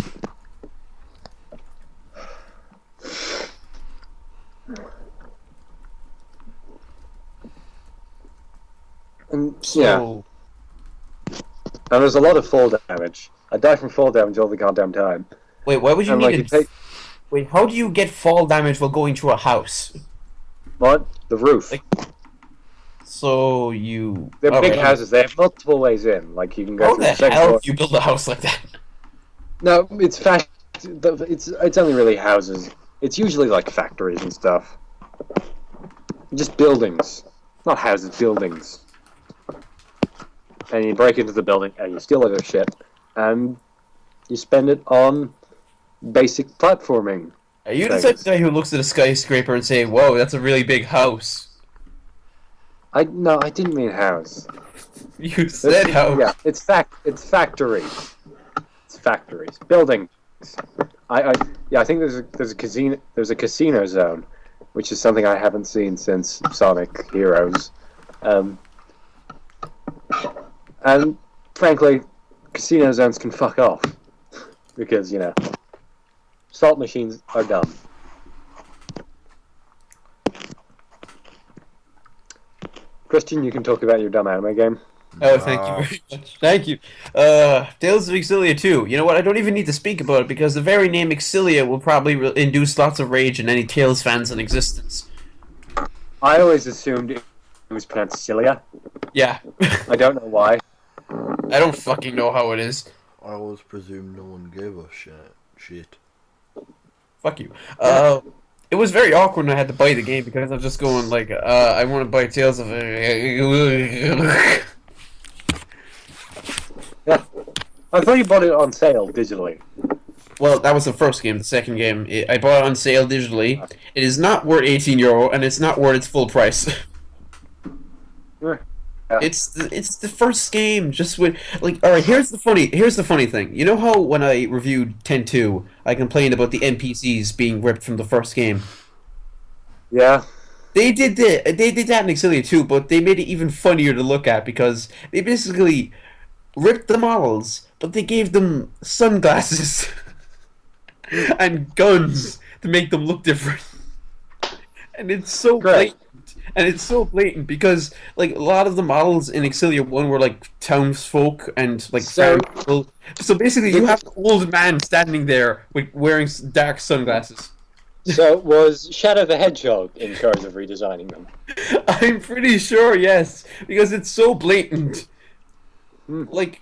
And, yeah. So, And there's a lot of fall damage. I die from fall damage all the goddamn time. wait, why would you And, need like, to... it take... Wait, how do you get fall damage while going through a house? What? The roof. Like, so you... They're big Okay. houses. They have multiple ways in. Like, you can go How through the the second hell floor. do you build a house like that? No, it's it's only really houses. It's usually like factories and stuff. Just buildings. Not houses, buildings. And you break into the building and you steal other shit. And you spend it on basic platforming. Are you the type of guy who looks at a skyscraper and say, whoa, that's a really big house? No, I didn't mean house. You said house. Yeah, it's factories. It's factories. Buildings. I think there's a casino zone, which is something I haven't seen since Sonic Heroes. And frankly, casino zones can fuck off. Because, you know, salt machines are dumb. Christian, you can talk about your dumb anime game. Oh, thank you very much. Thank you. Tales of Exilia 2. You know what? I don't even need to speak about it because the very name Exilia will probably induce lots of rage in any Tales fans in existence. I always assumed it was pronounced Cilia. Yeah. I don't know why. I don't fucking know how it is. I always presumed no one gave a shit. Shit. Fuck you. It was very awkward when I had to buy the game because I was just going like, I want to buy Tales of. Yeah. I thought you bought it on sale digitally. Well, that was the first game. The second game, I bought it on sale digitally. It is not worth €18, and it's not worth its full price. Yeah. It's the first game. Just with like, all right. Here's the funny thing. You know how when I reviewed 10-2, I complained about the NPCs being ripped from the first game. Yeah. They did that in Exilia too, but they made it even funnier to look at because they basically ripped the models, but they gave them sunglasses and guns to make them look different. And it's so Great. blatant. And it's so blatant because like a lot of the models in Exilia 1 were like townsfolk and like So- farm people. So basically you have an old man standing there with wearing dark sunglasses. So was Shadow the Hedgehog in charge of redesigning them? I'm pretty sure, yes, because it's so blatant. Like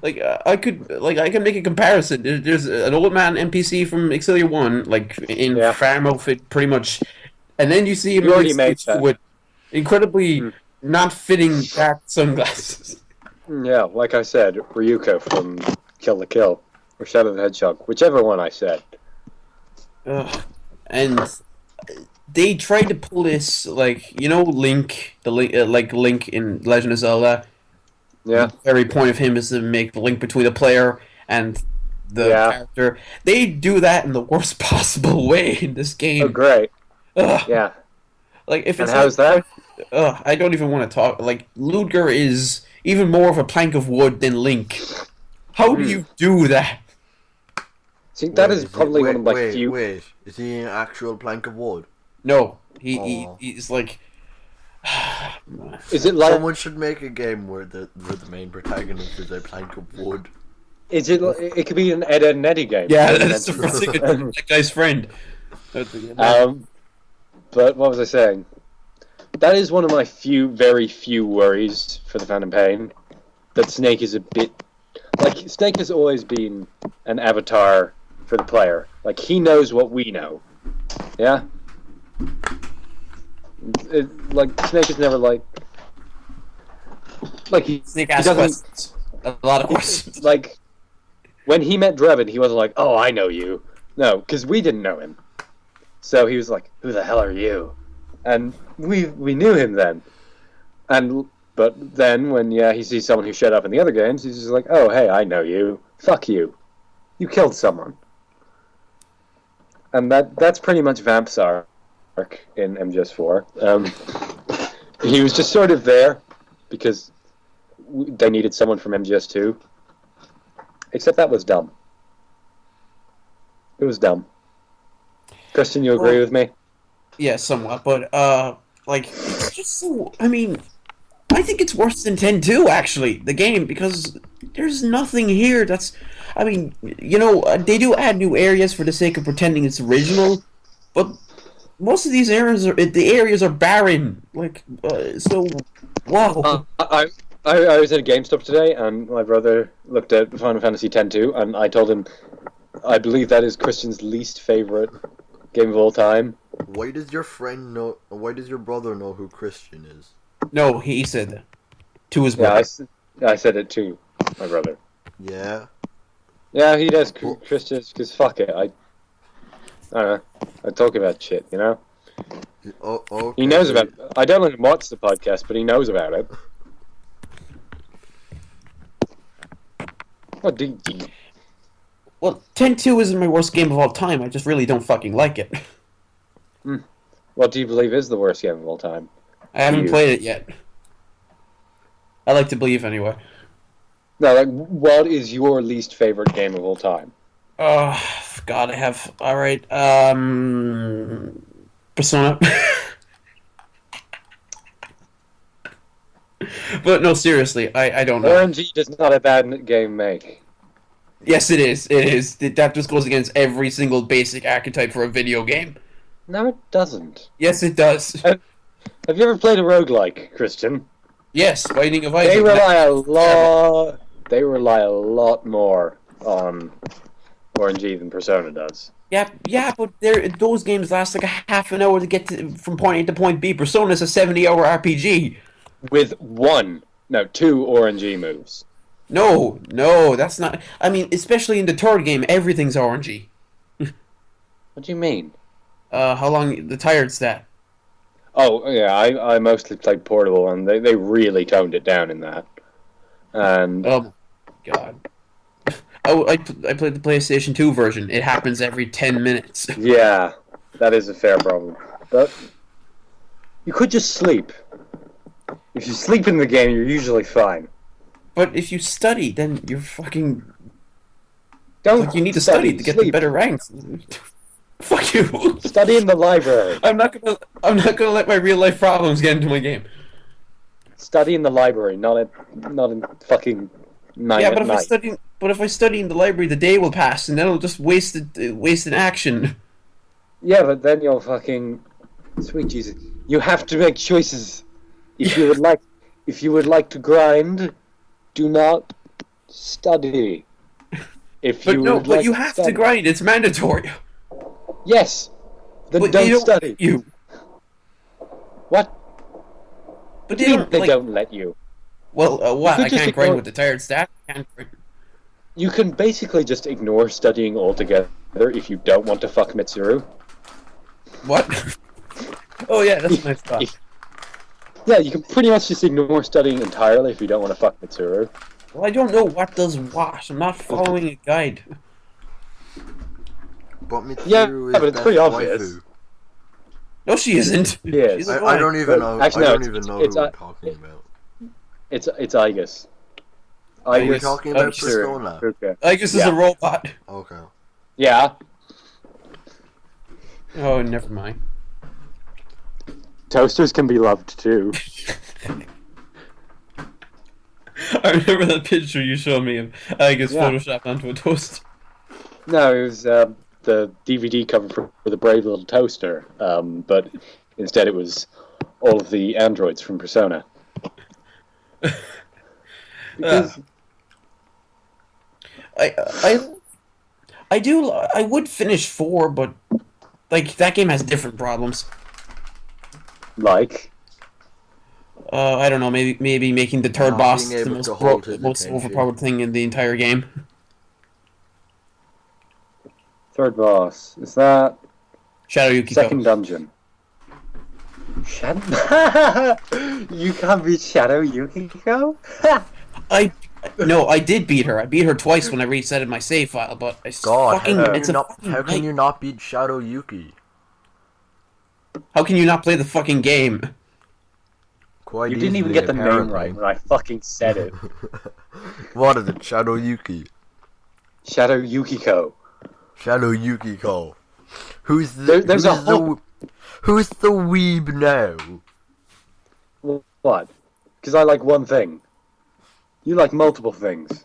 I can make a comparison. There's an old man NPC from Exilia 1, like in Yeah. farm outfit, pretty much, and then you see him You already in made Exilia that. 2 with incredibly not fitting dark sunglasses. Yeah, like I said, Ryuko from Kill the Kill, or Shadow the Hedgehog, whichever one I said. Ugh. And they tried to pull this, like, you know, Link, like Link in Legend of Zelda. Yeah. The very point of him is to make the link between the player and the Yeah. character. They do that in the worst possible way in this Oh, game. great. Ugh. Yeah. Like if And it's how's that? I don't even want to talk. Like Ludger is even more of a plank of wood than Link. How do you do that? See, that Wait, is probably one of my few. Wait, is he an actual plank of wood? No, Aw. he's like. Is it like? Someone should make a game where the main protagonist is a plank of wood. Is it? It could be an Ed, Ed and Eddie game. Yeah, that's the first thing. That guy's friend. But what was I saying? That is one of my very few worries for the Phantom Pain. That Snake is a bit like Snake has always been an avatar for the player. Like he knows what we know. Yeah. Like Snake is never like he Snake asks doesn't- questions. A lot of questions. like when he met Drebin, he wasn't like, "Oh, I know you." No, because we didn't know him. So he was like, "Who the hell are you?" And we knew him then. But then when he sees someone who showed up in the other games, he's just like, "Oh, hey, I know you. Fuck you. You killed someone." And that's pretty much Vamp's arc in MGS4. He was just sort of there because they needed someone from MGS2. Except that was dumb. It was dumb. Christian, you agree with me? Yeah, somewhat, but like it's just so. I mean, I think it's worse than 10-2 actually. The game because there's nothing here that's. I mean, you know, they do add new areas for the sake of pretending it's original, but most of these areas are barren. Like, so wow. I was at a GameStop today, and my brother looked at Final Fantasy X-2, and I told him, I believe that is Christian's least favorite game of all time. Why does your friend know? Why does your brother know who Christian is? No, he said that to his Yeah, brother. I said it to my brother. Yeah. Yeah, he does Christian, because fuck it, I don't know, I talk about shit, you know? Oh, okay. He knows about I don't let him watch the podcast, but he knows about it. What do you... Well, 10-2 isn't my worst game of all time. I just really don't fucking like it. What do you believe is the worst game of all time? I haven't You. played it yet. I like to believe anyway. No, like, what is your least favorite game of all time? Oh, God, I have. Alright, Persona. But no, seriously, I don't know. RNG does not a bad game make. Yes, it is. It is. That just goes against every single basic archetype for a video game. No, it doesn't. Yes, it does. Have you ever played a roguelike, Christian? Yes, Binding of They Isaac. rely a lot more on RNG than Persona does. Yeah, but those games last like a half an hour to get from point A to point B. Persona's a 70-hour RPG. With two RNG moves. No, that's not. I mean, especially in the third game, everything's RNG. What do you mean? How long the tired stat? Oh, yeah, I mostly played Portable, and they really toned it down in that. And Oh, my God. I played the PlayStation 2 version. It happens every 10 minutes. yeah, that is a fair problem. But you could just sleep. If you sleep in the game, you're usually fine. But if you study, then you're fucking... Don't Like, you need to study to get the sleep. better ranks. Fuck you. Study in the library. I'm not gonna let my real life problems get into my game. Study in the library, not in fucking 9 Yeah, at but if night. I study in the library, the day will pass, and then I'll just waste an action. Yeah, but then you'll fucking... Sweet Jesus. You have to make choices. If you would like to grind, do not study. But you have to grind. It's mandatory. Yes. Then But don't they study. let you. What? But They don't let you. Well, what? You I could just can't grind ignore- with the tired stat. I can't grind. You can basically just ignore studying altogether if you don't want to fuck Mitsuru. What? Oh yeah, that's my stuff. Yeah, you can pretty much just ignore studying entirely if you don't want to fuck Mitsuru. Well, I don't know what does what. I'm not following a guide. But Mitsuru Yeah, is but it's best pretty waifu. obvious. No, she isn't. Yes. She's a I boy. don't even know. Actually, I no, don't even know who it's we're talking about. It's Igus. Are you Igus, talking about Mitsuru, Persona? Fuka. I guess is Yeah. a robot. Okay. Yeah. Oh, never mind. Toasters can be loved too. I remember that picture you showed me of I guess Yeah. photoshopped onto a toast. No, it was the DVD cover for the Brave Little Toaster, but instead it was all of the androids from Persona. Because I would finish 4, but like that game has different problems. I don't know, maybe making the third Not boss being the able to hold his most attention. overpowered thing in the entire game. third boss, is that Shadow Yukiko. second dungeon? Shadow? You can't beat Shadow Yukiko? I did beat her. I beat her twice when I resetted my save file, but I God, fucking it's a fucking how can you not beat Shadow Yuki? How can you not play the fucking game? Quite You didn't even easily, get the name apparently. right when I fucking said it. What is it? Shadow Yuki. Shadow Yukiko. Shadow Yukiko. Who's the There's a whole- who's the weeb now? What? Because I like one thing. You like multiple things.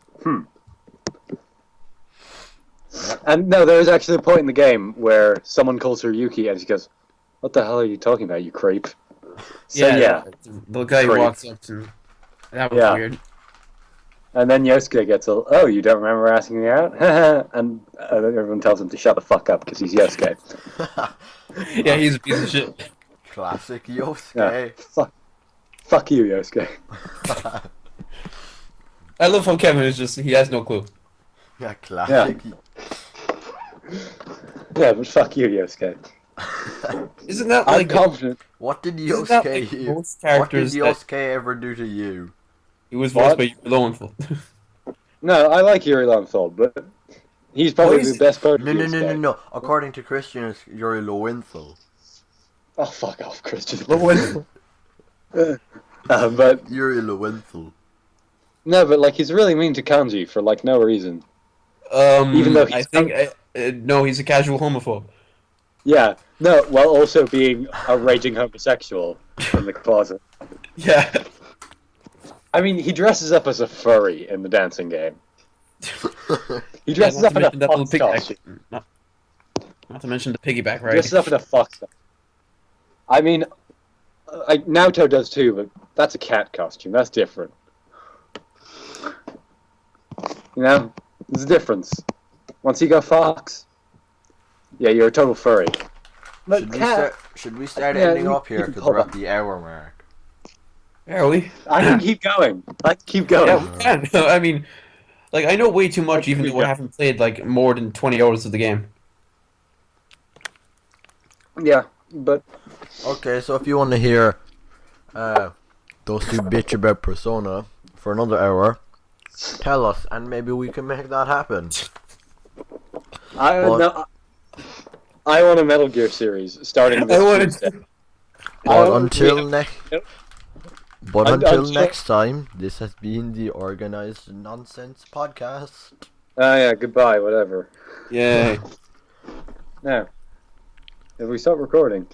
And no, there is actually a point in the game where someone calls her Yuki and she goes, "What the hell are you talking about, you creep?" So yeah. The guy Creep. walks up to me. That was Yeah. weird. And then Yosuke gets a, "Oh, you don't remember asking me out?" and then everyone tells him to shut the fuck up because he's Yosuke. Yeah, he's a piece of shit. Classic Yeah. Yosuke. Fuck you, Yosuke. I love how Kevin is just, he has no clue. Yeah, classic. Yeah, but fuck you, Yosuke. Isn't that I'm like confident. What did Isn't that Yosuke like do? most What did characters that Yosuke ever do to you? he was What? voiced by Yuri Lowenthal? No, I like Yuri Lowenthal, but he's probably What is the best part of No, no, no, no, Yosuke. no. According to Christian, it's Yuri Lowenthal. Oh, fuck off, Christian. Lowenthal. But Yuri Lowenthal. no, but like he's really mean to Kanji for like no reason. Even though I he's think no, he's a casual homophobe. Yeah, no, while also being a raging homosexual in the closet. Yeah. I mean, he dresses up as a furry in the dancing game. He dresses up in a fox costume. Not to mention the piggyback He ride. dresses up in a fox costume. I mean, Naoto does too, but that's a cat costume. That's different. You know, there's a difference. Once you go fox, yeah, you're a total furry. But Should we start Yeah, ending you- up here you because hold we're on. at the hour mark? Are we? I can keep going. I can keep going. Yeah, we can. I mean, like, I know way too much, even though I Yeah. haven't played, like, more than 20 hours of the game. Yeah, but Okay, so if you want to hear those two bitch about Persona for another hour, tell us, and maybe we can make that happen. I But- no, I want a Metal Gear series starting this I wanted Tuesday. But I- until we- next, Yep. but Un- until until- next time, this has been the Organized Nonsense Podcast. yeah, goodbye, whatever. Yay. Now, if we start recording.